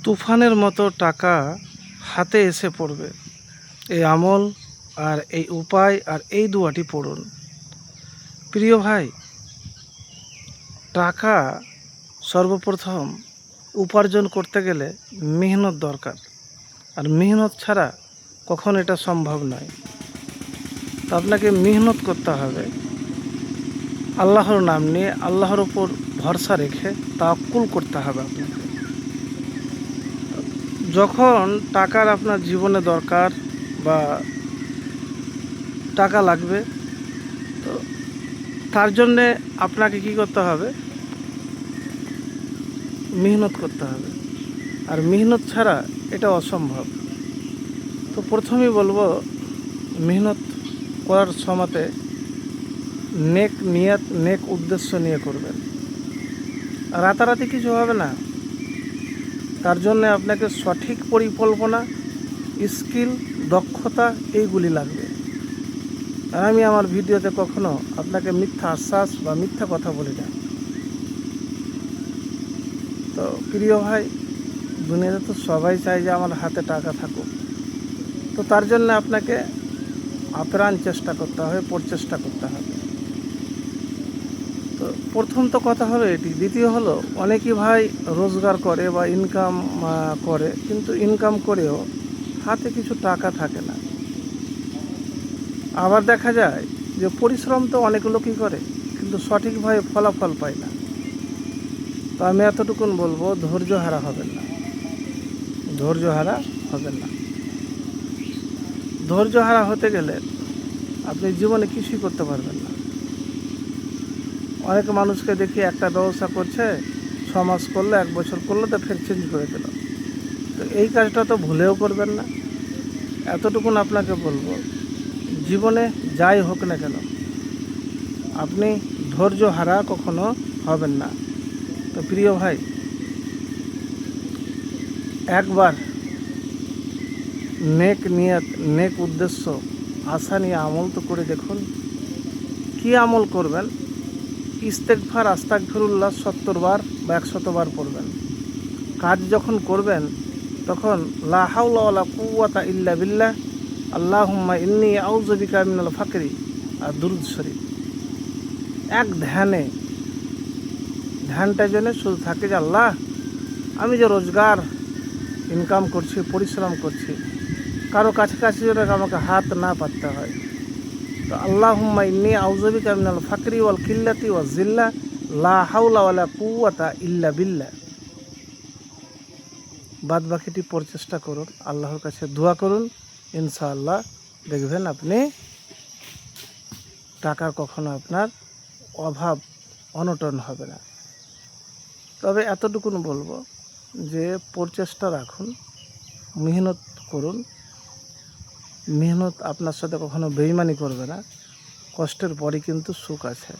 তুফানের মতো টাকা হাতে এসে পড়বে। এই আমল আর এই উপায় আর এই দুয়াটি পড়ুন। প্রিয় ভাই, টাকা সর্বপ্রথম উপার্জন করতে গেলে মেহনত দরকার, আর মেহনত ছাড়া কখন এটা সম্ভব নয়। তো আপনাকে মেহনত করতে হবে, আল্লাহর নাম নিয়ে আল্লাহর ওপর ভরসা রেখে তাওয়াক্কুল করতে হবে আপনাকে। যখন টাকার আপনার জীবনে দরকার বা টাকা লাগবে, তো তার জন্যে আপনাকে কি করতে হবে? মেহনত করতে হবে, আর মেহনত ছাড়া এটা অসম্ভব। তো প্রথমেই বলবো, মেহনত করার সময়তে নেক নিয়াত, নেক উদ্দেশ্য নিয়ে করবেন। রাতারাতি কিছু হবে না, তার জন্য আপনাকে সঠিক পরিকল্পনা, স্কিল, দক্ষতা এইগুলি লাগবে। আর আমি আমার ভিডিওতে কখনো আপনাকে মিথ্যা আশ্বাস বা মিথ্যা কথা বলি না। তো প্রিয় ভাই, দুনিয়াতে তো সবাই চায় যে আমার হাতে টাকা থাকুক। তো তার জন্য আপনাকে আপ্রাণ চেষ্টা করতে হবে, প্রচেষ্টা করতে হবে। তো প্রথম তো কথা হবে এটি। দ্বিতীয় হলো, অনেকেই ভাই রোজগার করে বা ইনকাম করে, কিন্তু ইনকাম করেও হাতে কিছু টাকা থাকে না। আবার দেখা যায় যে পরিশ্রম তো অনেক লোকই করে, কিন্তু সঠিকভাবে ফলাফল পায় না। তো আমি এতটুকুন বলবো, ধৈর্য হারা হবেন না, ধৈর্য হারা হবেন না। ধৈর্য হারা হতে গেলে আপনি জীবনে কিছুই করতে পারবেন না। অনেক মানুষকে দেখি একটা ব্যবসা করছে, 6 মাস করলো, 1 বছর করলো, তো ফের চেঞ্জ করে দিল। তো এই কাজটা তো ভুলেও করবেন না। এতটুকুন আপনাকে বলবো, জীবনে যাই হোক না কেন, আপনি ধৈর্য হারা কখনো হবেন না। তো প্রিয় ভাই, একবার নেক নিয়ত, নেক উদ্দেশ্য, আশা নিয়ে আমল তো করে দেখুন। কি আমল করবেন? ইস্তেগফার, আস্তাগফিরুল্লাহ 70 বার বা 100 বার পড়বেন। কাজ যখন করবেন তখন লা হাওলা ওয়ালা কুওয়াতা ইল্লা বিল্লাহ, আল্লাহুম্মা ইন্নী আউযু বিকা মিনাল ফাকরি আর দুরূদ শরীফ। এক ধ্যানটা যেন শুধু থাকে যে আল্লাহ, আমি যে রোজগার ইনকাম করছি, পরিশ্রম করছি, কারো কাছাকাছি যেন আমাকে হাত না পাততে হয়। তো আল্লাহুম্মা ইন্নী আউযু বিকা মিনাল ফাকরি ওয়াল কিল্লাতি ওয়াজ জিল্লা, লা হাওলা ওয়ালা কুওয়াতা ইল্লা বিল্লাহ। বাদ বাকিটি প্রচেষ্টা করুন, আল্লাহর কাছে দোয়া করুন, ইনশাআল্লাহ দেখবেন আপনি টাকার কখনো আপনার অভাব অনটন হবে না। তবে এতটুকুন বলবো যে প্রচেষ্টা রাখুন, মেহনত করুন। মেহনত আপনার সাথে কখনো বেইমানি করবে না। কষ্টের পরই কিন্তু সুখ আছে।